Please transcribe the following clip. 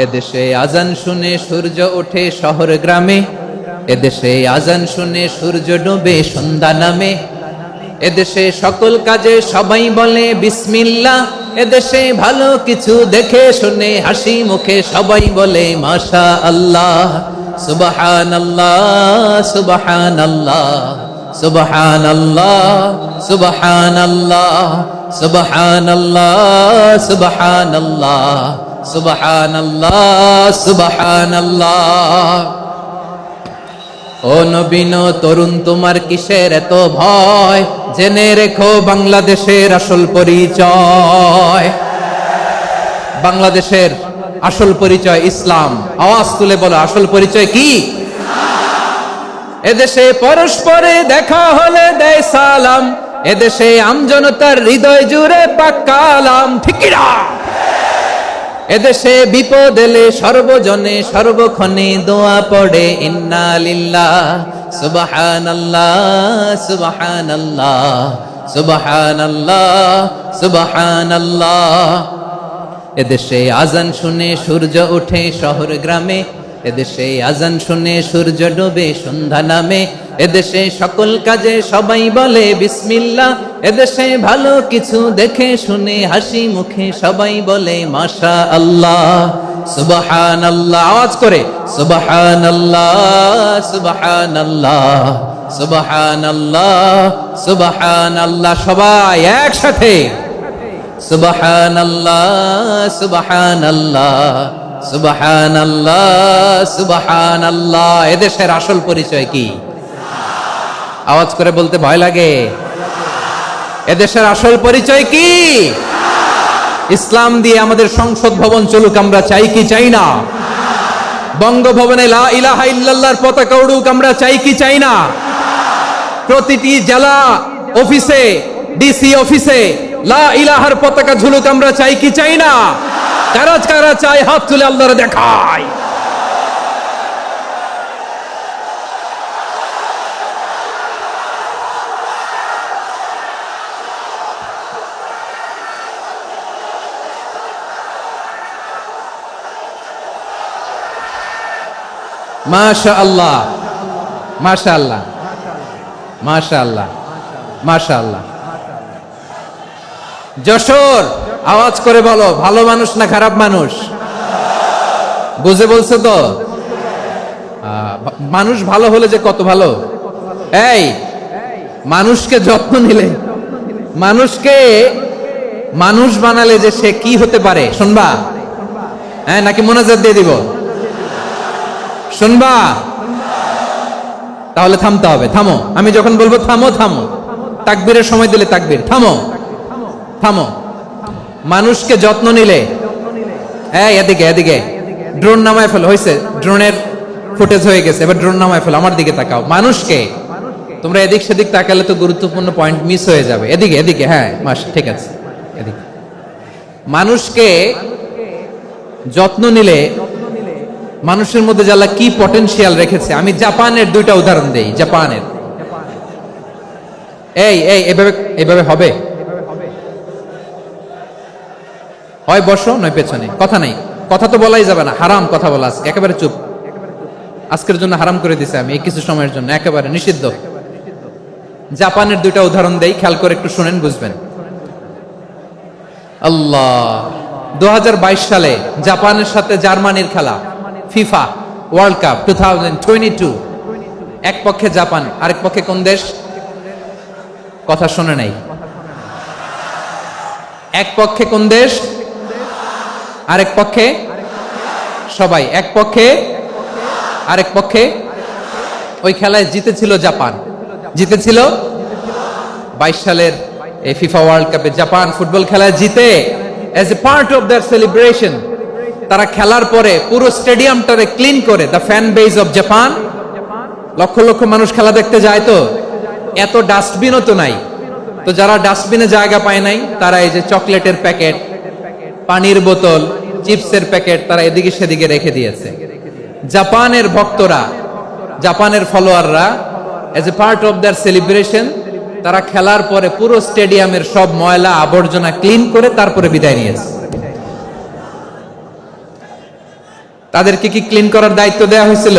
এদেশে আজান শুনে সূর্য ওঠে শহর গ্রামে, এদেশে আজান শুনে সূর্য ডোবে সন্ধ্যা নামে, এদেশে সকল কাজে সবাই বলে বিসমিল্লাহ, এদেশে ভালো কিছু দেখে শুনে হাসি মুখে সবাই বলে মাশা আল্লাহ। সুবহানাল্লাহ সুবহানাল্লাহ সুবহানাল্লাহ সুবহানাল্লাহ সুবহানাল্লাহ সুবহানাল্লাহ সুবহানাল্লাহ সুবহানাল্লাহ। ও নবীন তরুণ তোমার কিসের এত ভয়, জেনে রেখো বাংলাদেশের আসল পরিচয়। বাংলাদেশের আসল পরিচয় ইসলাম। আওয়াজ তুলে বলো, আসল পরিচয় কি? এদেশে পরস্পরে দেখা হলে দেয় সালাম, এদেশে আমজনতার হৃদয় জুড়ে পাক্কালাম, ঠিক কি না? এদেশে বিপদ এলে সর্বজনে সর্বক্ষণে দোয়া পড়ে ইন্না লিল্লাহ সুবহানাল্লাহ সুবহানাল্লাহ সুবহানাল্লাহ সুবহানাল্লাহ। এদেশে আজান শুনে সূর্য ওঠে শহর গ্রামে, এদেশে আজান শুনে সূর্য ডোবে সন্ধ্যা নামে, এদেশে সকল কাজে সবাই বলে বিসমিল্লাহ, এদেশে ভালো কিছু দেখে শুনে হাসি মুখে সবাই বলে মাশা আল্লাহ। সুবহানাল্লাহ, আওয়াজ করে সুবহানাল্লাহ সুবহানাল্লাহ সুবহানাল্লাহ সুবহানাল্লাহ। সবাই একসাথে সুবহানাল্লাহ সুবহানাল্লাহ সুবহানাল্লাহ সুবহানাল্লাহ। এদেশের আসল পরিচয় কি? আওয়াজ করে বলতে ভয় লাগে। এদেশের আসল পরিচয় কি? ইসলাম দিয়ে আমাদের সংসদ ভবন চলুক, আমরা চাই কি চাই না? বঙ্গভবনে লা ইলাহা ইল্লাল্লাহর পতাকা উড়ুক, আমরা চাই কি চাই না? প্রতিটি জেলা অফিসে, ডিসি অফিসে লা ইলাহার পতাকা ঝুলুক, আমরা চাই কি চাই না? কারা কারা চাই হাত তুলে আল্লাহরে দেখায়। মাশাআল্লাহ মাশাআল্লাহ মাশাআল্লাহ মাশাআল্লাহ। যশোর, আওয়াজ করে বলো, ভালো মানুষ না খারাপ মানুষ? বুঝে বলছো তো? মানুষ ভালো হলে যে কত ভালো। এই মানুষকে যত্ন নিলে, মানুষকে মানুষ বানালে যে সে কি হতে পারে শুনবা? হ্যাঁ, নাকি মোনাজাত দিয়ে দিব? শুনবা? তাহলে থামতে হবে। থামো, আমি যখন বলবো থামো থামো, তাকবীরের সময় দিলে তাকবীর, থামো থামো। মানুষকে যত্ন নিলে, এই এদিকে এদিকে, ড্রোন নামায় ফেলো। হয়েছে, ড্রোনের ফুটেজ হয়ে গেছে, এবার ড্রোন নামায় ফেলো। আমার দিকে তাকাও। মানুষকে, তোমরা এদিক সেদিক তাকালে তো গুরুত্বপূর্ণ পয়েন্ট মিস হয়ে যাবে। এদিকে এদিকে, হ্যাঁ মাস, ঠিক আছে, এদিকে। মানুষকে যত্ন নিলে মানুষের মধ্যে যারা কি পটেনশিয়াল রেখেছে। আমি জাপানের দুইটা উদাহরণ দেই। জাপানের, এই এই এভাবে এভাবে হবে, হয় বসো নয় পেছনে, কথা নাই, কথা তো বলাই যাবে না, হারাম কথা বলা। আজকে একেবারে চুপ, আজকের জন্য হারাম করে দিছে আমি, এই কিছু সময়ের জন্য একেবারে নিষিদ্ধ। জাপানের দুইটা উদাহরণ দেই, খেয়াল করে একটু শুনেন, বুঝবেন। আল্লাহ, 2022 সালে জাপানের সাথে জার্মানির খেলা, ফিফা ওয়ার্ল্ড কাপ 2022। এক পক্ষে জাপান, আরেক পক্ষে কোন দেশ? কথা শুনে নাই। এক পক্ষে কোন দেশ, আরেক পক্ষে সবাই। এক পক্ষে, আরেক পক্ষে। ওই খেলায় জিতেছিল জাপান, জিতেছিল 22 সালের এই ফিফা ওয়ার্ল্ড কাপে। জাপান ফুটবল খেলায় জিতে, as a part of their celebration তারা খেলার পরে পুরো স্টেডিয়ামটারে ক্লিন করে। The fan base of Japan, লক্ষ লক্ষ মানুষ খেলা দেখতে যায়, তো এত ডাস্টবিনও তো নাই। তো যারা ডাস্টবিনে জায়গা পায় নাই, তারা এই যে চকলেটের প্যাকেট, পানির বোতল, চিপসের প্যাকেট তারা এদিকে সেদিকে রেখে দিয়েছে। জাপানের ভক্তরা, জাপানের ফলোয়াররা, as a part of their celebration তারা খেলার পরে পুরো স্টেডিয়ামের সব ময়লা আবর্জনা ক্লিন করে তারপরে বিদায় নিয়েছে। তাদেরকে কি ক্লিন করার দায়িত্ব দেওয়া হয়েছিল?